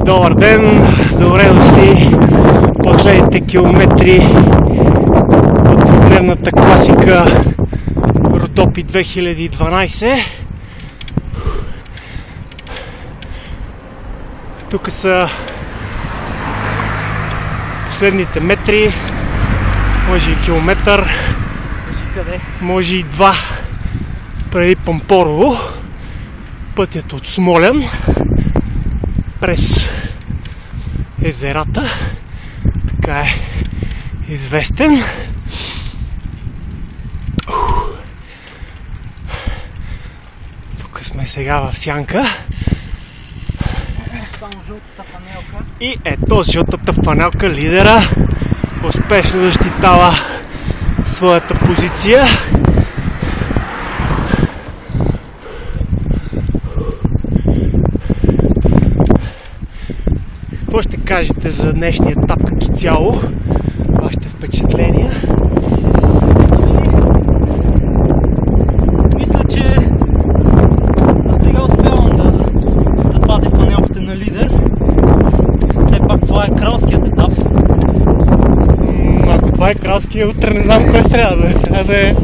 Добър ден! Добре дошли последните километри от дневната класика Родопи 2012. Тук са последните метри, може и километър, може и два преди Пампорово. Пътят от Смолян през езерата, така е известен. Тук сме сега в сянка. И ето жълтата фанелка, лидера успешно защитава своята позиция. Какво ще кажете за днешния етап като цяло? Вашите впечатления? Мисля, че за сега успявам да запазя фанелката на лидер. Все пак това е кралският етап. Ако това е кралския, утре не знам кое трябва да е.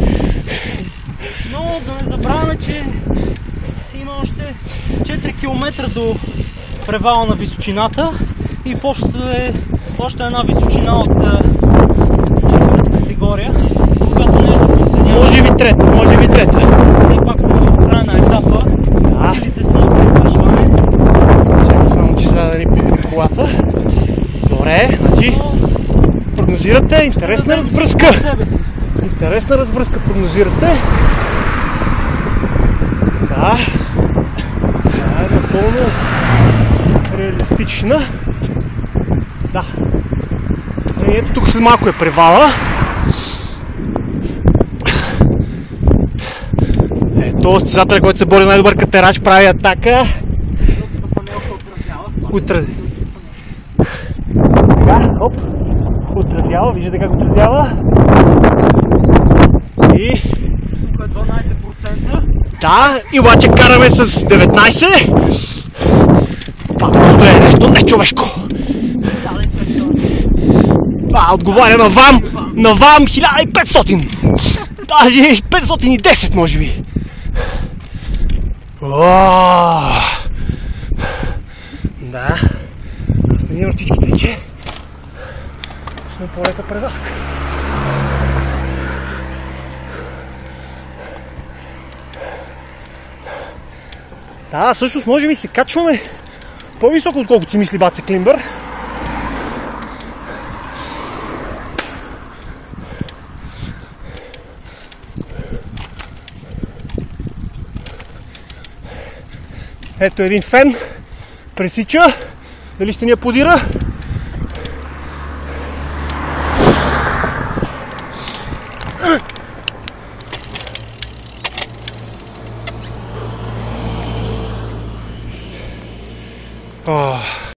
Но да не забравяме, че има още 4 км до превала на височината и още една височина от четвърта категория, която не е за подценяване. Може би трета. Все пак сме в края на етапа. Силите са на превършване. Чакай само, че сега да ни пизди колата. Добре, значи прогнозирате интересна развръзка. Интересна развръзка прогнозирате. Да. Тя е напълно реалистична. Да. И ето тук след малко е превала. Ето състезателя, който се бори най-добър катерач, прави атака. Така, хоп. Отразява, виждате как отразява. И... Тук е 12%. Да, и обаче караме с 19. Това просто е нещо нечовешко. Това отговаря на ВАМ 1500. Даже 510 може би. Да. Сменим ръчичките, че сме по-лека предавка. Да, всъщност може би се качваме по-високо, отколкото си мисли Баце Климбър. Ето един фен пресича, дали ще ни аплодира?